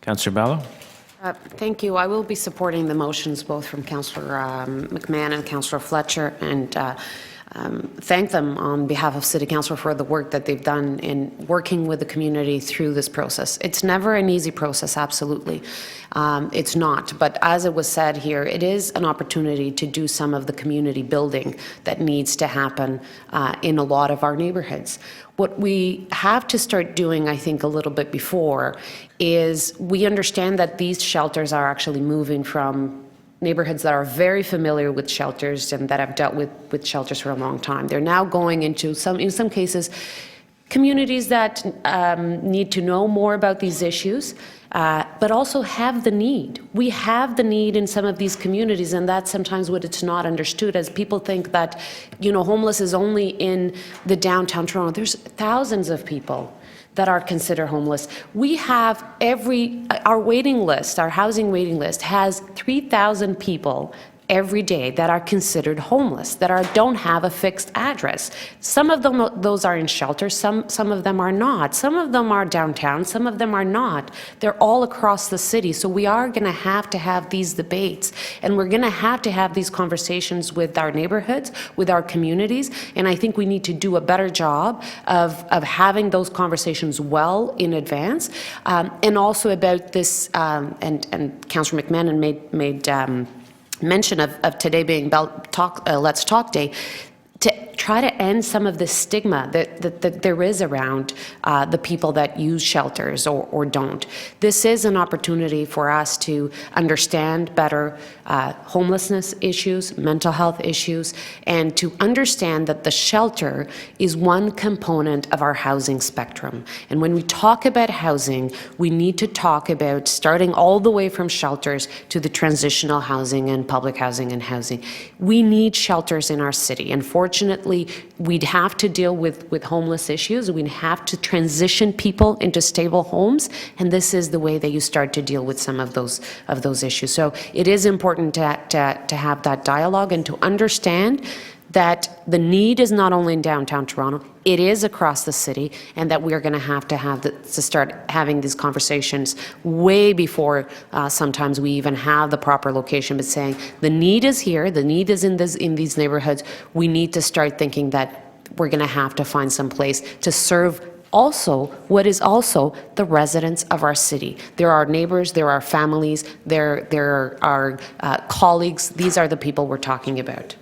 Councillor Bailao. Thank you. I will be supporting the motions both from Councillor McMahon and Councillor Fletcher, and thank them on behalf of City Council for the work that they've done in working with the community through this process. It's never an easy process, absolutely. It's not, but as it was said here, it is an opportunity to do some of the community building that needs to happen in a lot of our neighborhoods. What we have to start doing, I think, a little bit before is we understand that these shelters are actually moving from neighborhoods that are very familiar with shelters and that have dealt with shelters for a long time. They're now going into in some cases, communities that need to know more about these issues, but also have the need. We have the need in some of these communities, and that's sometimes what it's not understood, as people think that, you know, homeless is only in the downtown Toronto. There's thousands of people that are considered homeless. We have our waiting list, our housing waiting list has 3,000 people every day that are considered homeless, that don't have a fixed address. Some of them, those are in shelters, some of them are not. Some of them are downtown, some of them are not. They're all across the city. So we are going to have these debates, and we're going to have these conversations with our neighborhoods, with our communities, and I think we need to do a better job of having those conversations well in advance, and also about this, and Councillor McMahon made mention of today being Let's Talk Day, to try to end some of the stigma that there is around the people that use shelters or don't. This is an opportunity for us to understand better homelessness issues, mental health issues, and to understand that the shelter is one component of our housing spectrum. And when we talk about housing, we need to talk about starting all the way from shelters to the transitional housing and public housing and housing. We need shelters in our city. Unfortunately, we'd have to deal with homeless issues. We'd have to transition people into stable homes, and this is the way that you start to deal with some of those issues. So it is important to have that dialogue and to understand that the need is not only in downtown Toronto, it is across the city, and that we are going to start having these conversations way before sometimes we even have the proper location, but saying the need is here, the need is in these neighborhoods. We need to start thinking that we're going to have to find some place to serve also what is also the residents of our city. There are neighbors, there are families, there are colleagues. These are the people we're talking about.